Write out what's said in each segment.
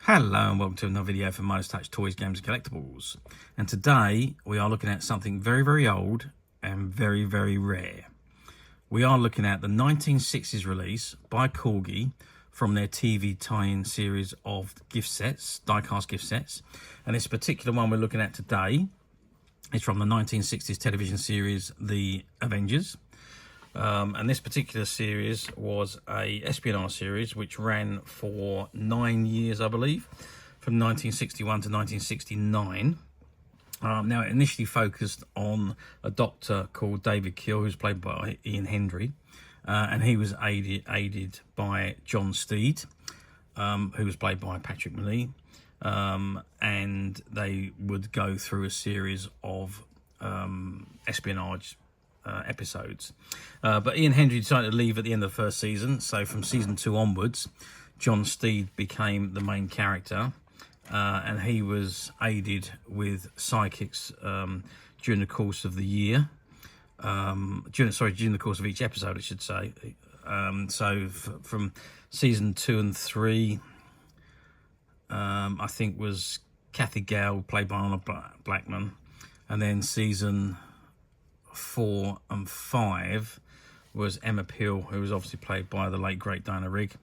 Hello and welcome to another video from Mans Toys, Games and Collectibles. And today we are looking at something very, very old and very, very rare. We are looking at the 1960s release by Corgi from their TV tie-in series of gift sets, die-cast gift sets. And this particular one we're looking at today is from the 1960s television series, The Avengers. And this particular series was a espionage series which ran for 9 years, I believe, from 1961 to 1969. Now, it initially focused on a doctor called David Keel, who's played by Ian Hendry, and he was aided by John Steed, who was played by Patrick Mullee, and they would go through a series of espionage episodes, but Ian Hendry decided to leave at the end of the first season. So from season 2 onwards, John Steed became the main character, and he was aided with psychics during the course of the year, during the course of each episode, I should say. From season 2 and 3, I think was Kathy Gale, played by Arnold Blackman, and then season 4 and 5 was Emma Peels, who was obviously played by the late great Diana Rigg,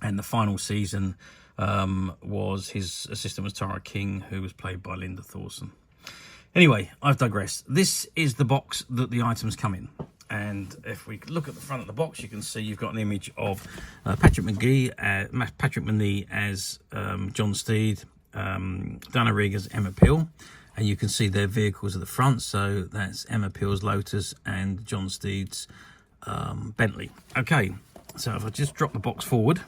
and the final season was his assistant was Tara King, who was played by Linda Thorson. Anyway, I've digressed. This is the box that the items come in, and if we look at the front of the box, you can see you've got an image of Patrick Mullee as John Steed, Diana Rigg as Emma Peels. And you can see their vehicles at the front. So that's Emma Peels Lotus and John Steeds Bentley. Okay, so if I just drop the box forward,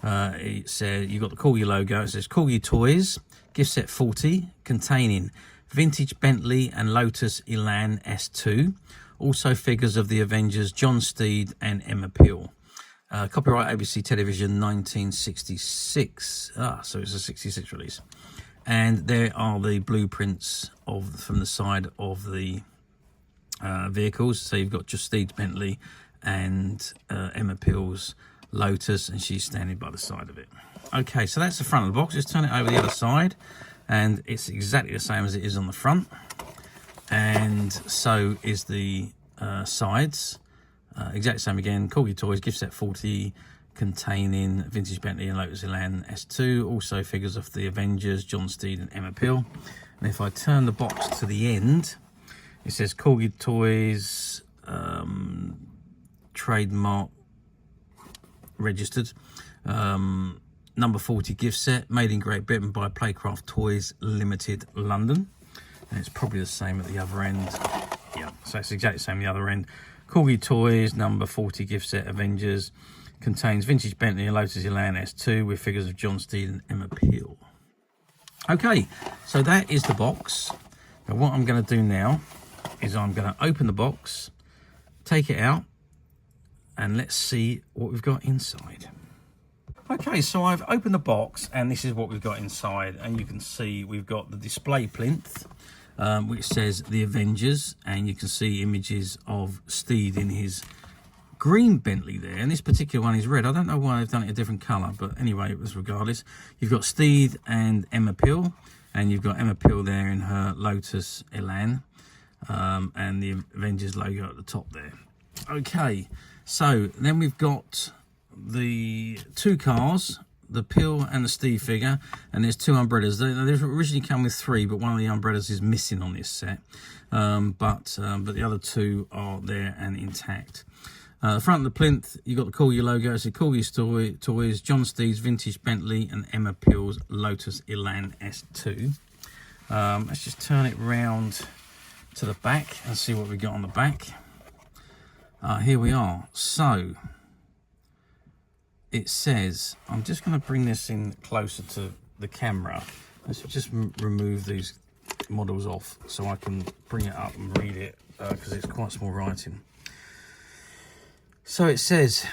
it says you've got the Corgi logo. It says Corgi Toys Gift Set 40 containing vintage Bentley and Lotus Elan S2. Also figures of the Avengers John Steed and Emma Peels. Copyright ABC Television 1966. So it's a 66 release. And there are the blueprints from the side of the vehicles. So you've got just Steed Bentley and Emma Peels Lotus, and she's standing by the side of it. Okay, so that's the front of the box. Let's turn it over the other side, and it's exactly the same as it is on the front. And so is the sides. Exactly the same again. Corgi Toys Gift Set 40 containing vintage Bentley and Lotus Elan S2, also figures of the Avengers, John Steed and Emma Peels. And if I turn the box to the end, it says Corgi Toys, trademark registered, number 40 gift set, made in Great Britain by Playcraft Toys Limited, London. And it's probably the same at the other end. Yeah, so it's exactly the same at the other end. Corgi Toys, number 40 gift set, Avengers, contains vintage Bentley and Lotus Elan S2 with figures of John Steed and Emma Peels. Okay, so that is the box. Now what I'm going to do now is I'm going to open the box, take it out, and let's see what we've got inside. Okay, so I've opened the box, and this is what we've got inside. And you can see we've got the display plinth, which says The Avengers, and you can see images of Steed in his green Bentley there, and this particular one is red. I don't know why they've done it a different colour, but anyway, it was regardless. You've got Steed and Emma Peels, and you've got Emma Peels there in her Lotus Elan, and the Avengers logo at the top there. Okay, so then we've got the two cars, the Peels and the Steed figure, and there's two umbrellas. They originally come with 3, but one of the umbrellas is missing on this set, but the other 2 are there and intact. The front of the plinth, you've got the Corgi logo. It's Corgi Toys, John Steed's Vintage Bentley and Emma Peels Lotus Elan S2. Let's just turn it round to the back and see what we got on the back. Here we are. So, it says, I'm just going to bring this in closer to the camera. Let's just remove these models off so I can bring it up and read it, because it's quite small writing. So it says,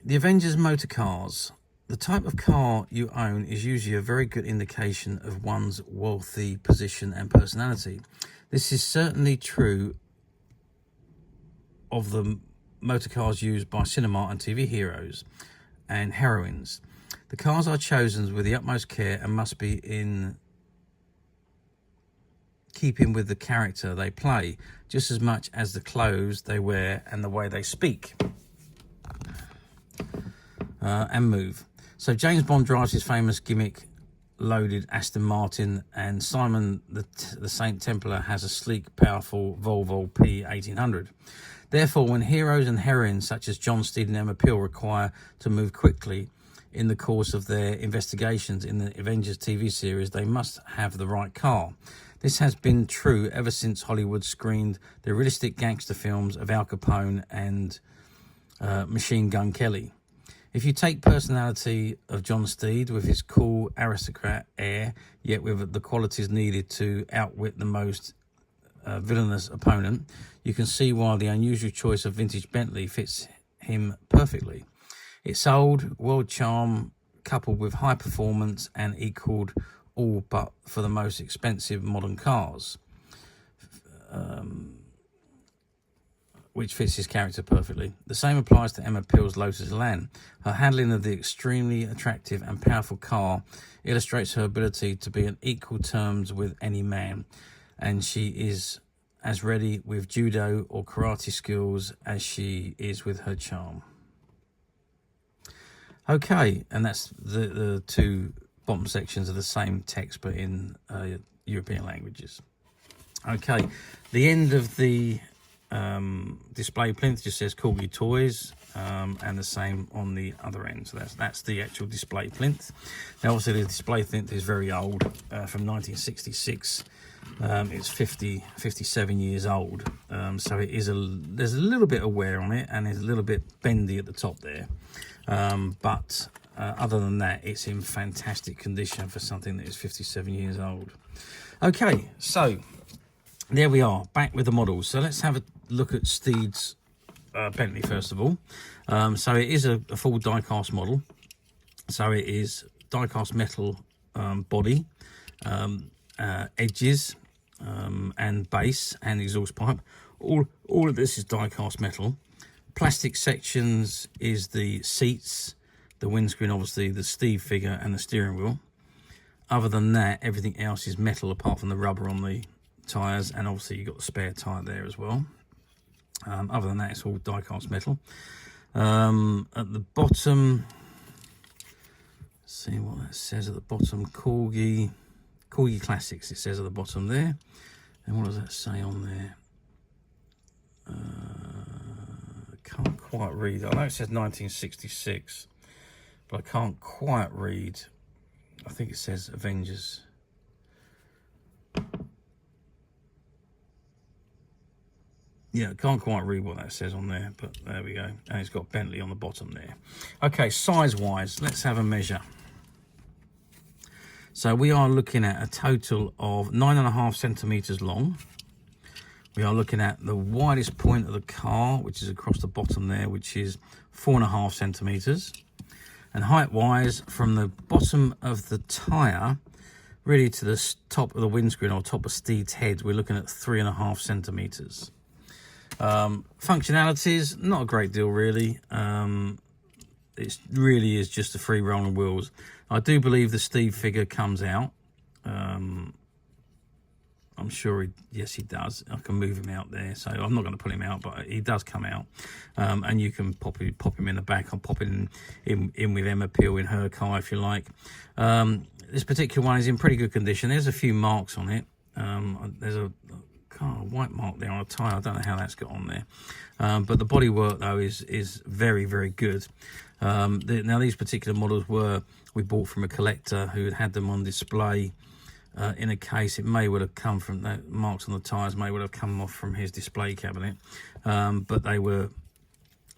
the Avengers motor cars. The type of car you own is usually a very good indication of one's wealthy position and personality. This is certainly true of the motor cars used by cinema and TV heroes and heroines. The cars are chosen with the utmost care and must be in keeping with the character they play, just as much as the clothes they wear and the way they speak and move. So James Bond drives his famous gimmick-loaded Aston Martin, and Simon the Saint Templar has a sleek, powerful Volvo P1800. Therefore, when heroes and heroines such as John Steed and Emma Peel require to move quickly in the course of their investigations in the Avengers TV series, they must have the right car. This has been true ever since Hollywood screened the realistic gangster films of Al Capone and Machine Gun Kelly. If you take personality of John Steed with his cool aristocrat air, yet with the qualities needed to outwit the most villainous opponent, you can see why the unusual choice of vintage Bentley fits him perfectly. Its old world charm, coupled with high performance, and equaled all but for the most expensive modern cars, which fits his character perfectly. The same applies to Emma Peels Lotus Elan. Her handling of the extremely attractive and powerful car illustrates her ability to be on equal terms with any man, and she is as ready with judo or karate skills as she is with her charm. Okay, and that's the two bottom sections of the same text, but in European languages. Okay, the end of the display plinth just says Corgi Toys, and the same on the other end. So that's the actual display plinth. Now, obviously, the display plinth is very old, from 1966. It's 57 years old, so it is there's a little bit of wear on it, and it's a little bit bendy at the top there. But other than that, it's in fantastic condition for something that is 57 years old. Okay, so there we are, back with the models. So let's have a look at Steed's Bentley first of all. So it is a full die-cast model. So it is die-cast metal body, edges, and base and exhaust pipe. All of this is die-cast metal. Plastic sections is the seats, the windscreen, obviously, the Steed figure and the steering wheel. Other than that, everything else is metal apart from the rubber on the tyres, and obviously you've got the spare tyre there as well. Other than that, it's all die-cast metal. At the bottom, let's see what that says at the bottom. Corgi Classics, it says at the bottom there. And what does that say on there? Can't quite read. I know it says 1966, but I can't quite read. I think it says Avengers. Yeah, I can't quite read what that says on there, but there we go. And it's got Bentley on the bottom there. Okay, size-wise, let's have a measure. So we are looking at a total of 9.5 centimetres long. We are looking at the widest point of the car, which is across the bottom there, which is 4.5 centimetres. And height-wise, from the bottom of the tyre, really to the top of the windscreen or top of Steed's head, we're looking at 3.5 centimetres. Functionalities, not a great deal really. It really is just the free rolling wheels. I do believe the Steed figure comes out. I'm sure yes he does. I can move him out there, so I'm not going to pull him out, but he does come out. And you can pop him in the back. I'll pop it in with Emma Peel in her car if you like. This particular one is in pretty good condition. There's a few marks on it. There's a white mark there on a tyre. I don't know how that's got on there, but the bodywork though is very, very good. Now these particular models we bought from a collector who had them on display in a case. It may well have come from the marks on the tyres, may well have come off from his display cabinet, but they were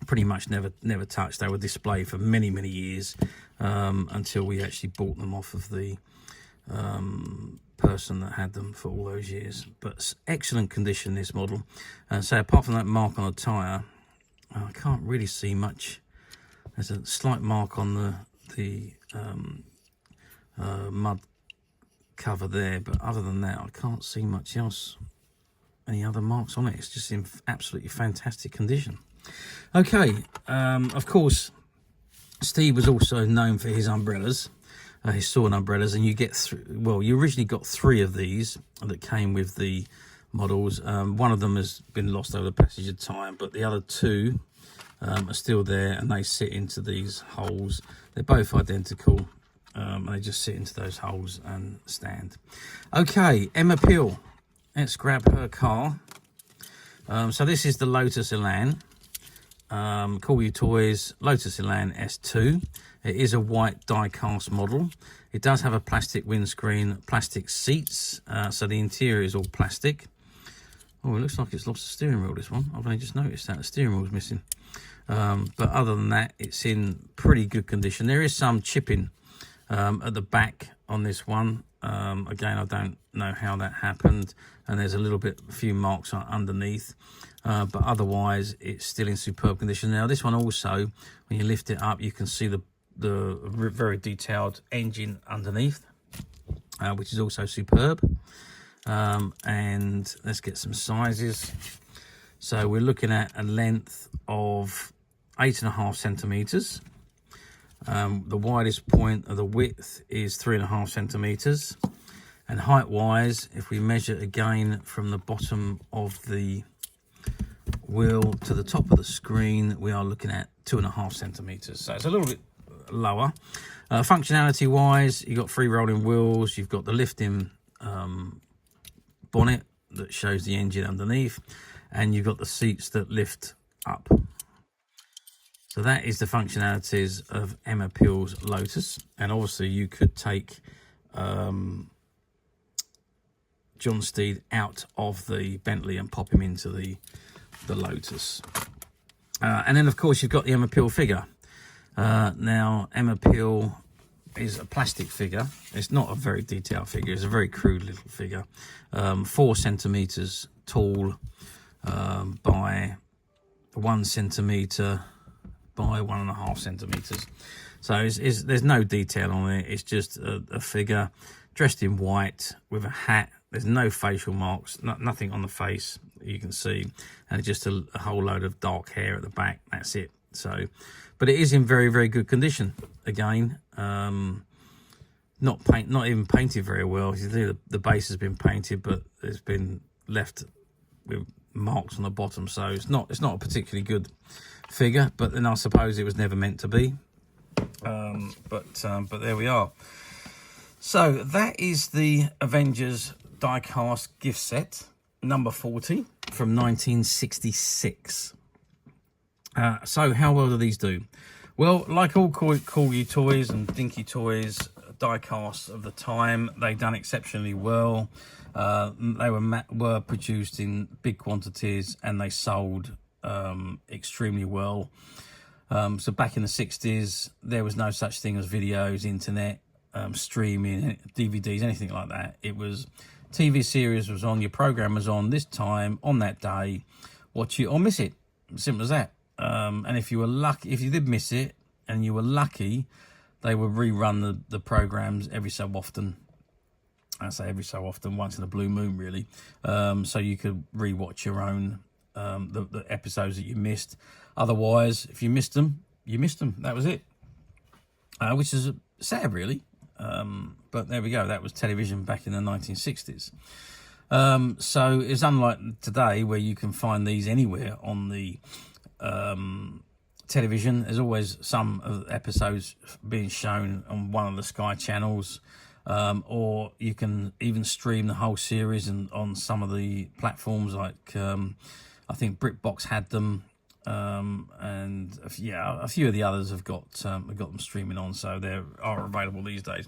pretty much never touched. They were displayed for many years, until we actually bought them off of the person that had them for all those years. But excellent condition, this model. So apart from that mark on the tyre, I can't really see much. There's a slight mark on the mud cover there, but other than that I can't see much else, any other marks on it. It's just in absolutely fantastic condition. Okay, of course Steve was also known for his umbrellas, his sawn umbrellas, and you get well, you originally got 3 of these that came with the models. One of them has been lost over the passage of time, but the other 2 are still there, and they sit into these holes. They're both identical, and they just sit into those holes and stand. Okay, Emma Peel, let's grab her car. So this is the Lotus Elan, Corgi Toys Lotus Elan S2. It is a white die-cast model. It does have a plastic windscreen, plastic seats, so the interior is all plastic. Oh, it looks like it's lost the steering wheel, this one. I've only just noticed that the steering wheel's missing. But other than that, it's in pretty good condition. There is some chipping at the back on this one. Again, I don't know how that happened, and there's a few marks underneath, but otherwise it's still in superb condition. Now this one also, when you lift it up, you can see the very detailed engine underneath, which is also superb. And let's get some sizes. So we're looking at a length of 8.5 centimeters. The widest point of the width is 3.5 centimeters, and height wise, if we measure again from the bottom of the wheel to the top of the screen, we are looking at 2.5 centimeters. So it's a little bit lower. Functionality wise, you've got 3 rolling wheels, you've got the lifting bonnet that shows the engine underneath, and you've got the seats that lift up. So that is the functionalities of Emma Peels Lotus. And obviously you could take John Steed out of the Bentley and pop him into the Lotus. And then of course you've got the Emma Peel figure. Now Emma Peel is a plastic figure. It's not a very detailed figure. It's a very crude little figure. 4 centimeters tall by 1 centimeter by 1.5 centimeters. So there's no detail on it. It's just a figure dressed in white with a hat. There's no facial marks, nothing on the face you can see, and just a whole load of dark hair at the back. That's it. So, but it is in very, very good condition. Again, not even painted very well. You see the base has been painted, but it's been left with marks on the bottom. So it's not a particularly good figure, but then I suppose it was never meant to be. But there we are. So that is the Avengers die-cast gift set number 40 from 1966. So how well do these do? Well, like all Corgi Toys and Dinky Toys die-casts of the time, they done exceptionally well. They were produced in big quantities, and they sold extremely well. So back in the 60s, there was no such thing as videos, internet, streaming, DVDs, anything like that. It was TV series was on, your program was on this time, on that day, watch it or miss it. Simple as that. And if you were lucky, if you did miss it and you were lucky, they would rerun the programs every so often. I say every so often, once in a blue moon, really. So you could rewatch your own the episodes that you missed. Otherwise, if you missed them, you missed them. That was it. Which is sad, really. But there we go. That was television back in the 1960s. So it's unlike today, where you can find these anywhere on the television. There's always some of the episodes being shown on one of the Sky channels, or you can even stream the whole series on some of the platforms, like I think BritBox had them, and a few of the others have got them streaming on, so they are available these days.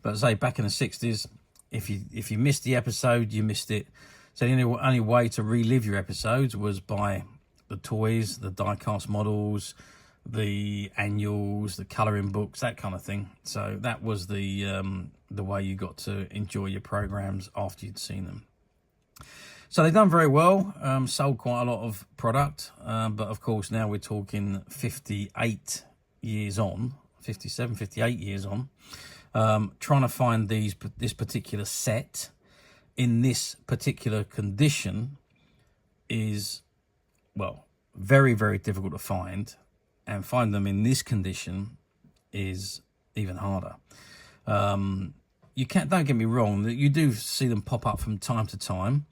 But as I say, back in the 60s, if you missed the episode, you missed it. So the only way to relive your episodes was by the toys, the die-cast models, the annuals, the colouring books, that kind of thing. So that was the way you got to enjoy your programs after you'd seen them. So they've done very well, sold quite a lot of product, but of course now we're talking 58 years on, 57, 58 years on, trying to find this particular set in this particular condition is, well, very, very difficult to find, and find them in this condition is even harder. You can't, don't get me wrong, you do see them pop up from time to time.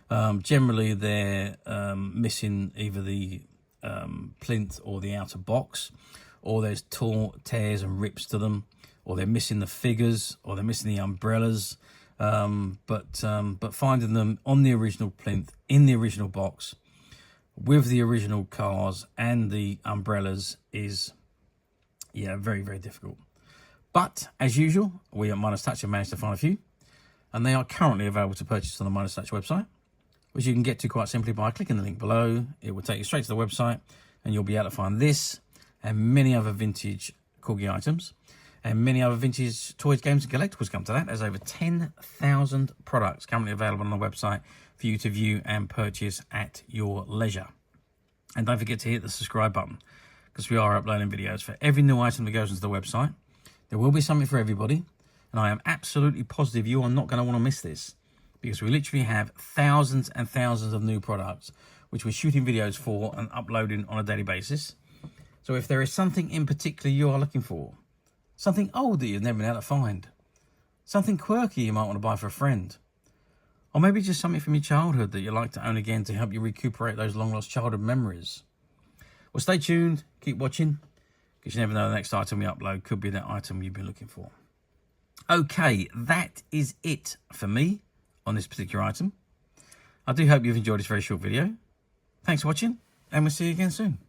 Generally, they're missing either the plinth or the outer box, or there's tears and rips to them, or they're missing the figures, or they're missing the umbrellas. But finding them on the original plinth, in the original box, with the original cars and the umbrellas is, yeah, very, very difficult. But as usual, we at Midas Touch have managed to find a few, and they are currently available to purchase on the Midas Touch website, which you can get to quite simply by clicking the link below. It will take you straight to the website, and you'll be able to find this and many other vintage Corgi items, and many other vintage toys, games, and collectibles. Come to that. There's over 10,000 products currently available on the website for you to view and purchase at your leisure. And don't forget to hit the subscribe button, because we are uploading videos for every new item that goes into the website. There will be something for everybody, and I am absolutely positive you are not going to want to miss this, because we literally have thousands and thousands of new products which we're shooting videos for and uploading on a daily basis. So if there is something in particular you are looking for, something old that you've never been able to find, something quirky you might want to buy for a friend, or maybe just something from your childhood that you'd like to own again to help you recuperate those long-lost childhood memories, well, stay tuned, keep watching, because you never know, the next item we upload could be that item you've been looking for. Okay, that is it for me on this particular item. I do hope you've enjoyed this very short video. Thanks for watching, and we'll see you again soon.